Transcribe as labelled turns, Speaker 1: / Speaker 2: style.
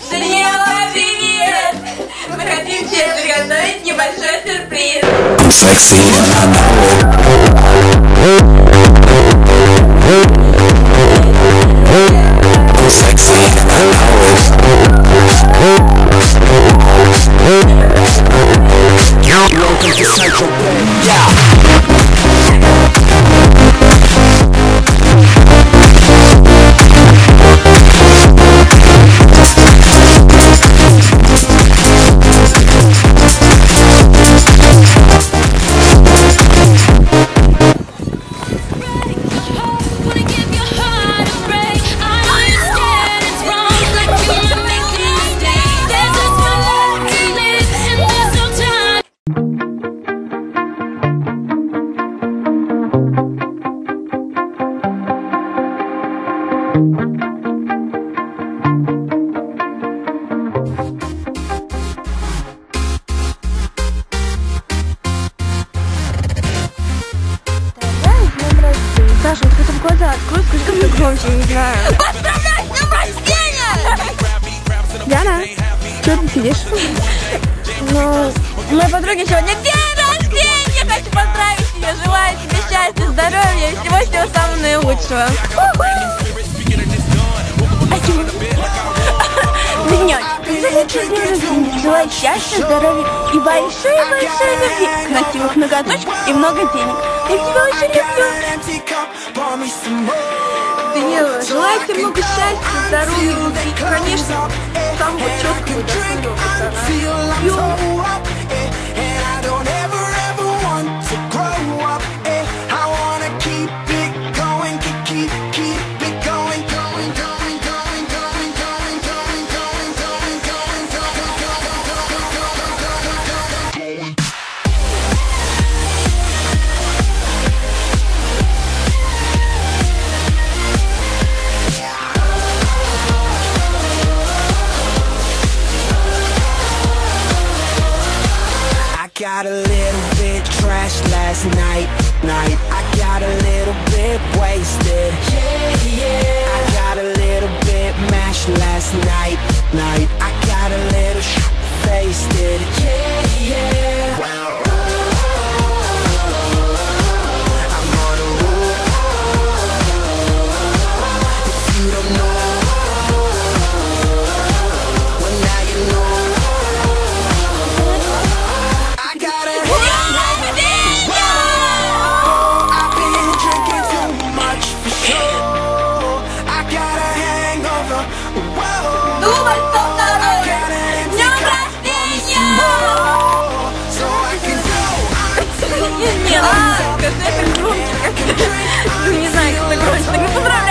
Speaker 1: Даниэла, привет! Мы хотим тебе приготовить небольшой сюрприз.
Speaker 2: Sexy and I know it. Sexy and I know it. Welcome to Central Park. Yeah.
Speaker 3: Саша, вот хотя бы глаза открой, скажи как-то громче, я не знаю.
Speaker 1: Поздравляю с днем рождения!
Speaker 3: Яна, что ты сидишь?
Speaker 1: Ну, у моей подруги сегодня день рождения! Хочу поздравить тебя, желаю тебе счастья, здоровья и всего самого наилучшего. Денечек, желаю счастья, здоровья и большой-большой любви, красивых ноготочков и много денег. Я тебя очень люблю.
Speaker 3: Даниэла, желаю тебе много счастья, здоровья и, конечно, самого четкого достойного пацана.
Speaker 2: Got a little bit trashed last night. I got a little bit wasted. I got a little bit mashed last night. I got a little faced. Well, I'm gonna rule. If you don't know, well now you know.
Speaker 1: Скажи это громче, как... Ну не знаю, как это громче, так поздравляю!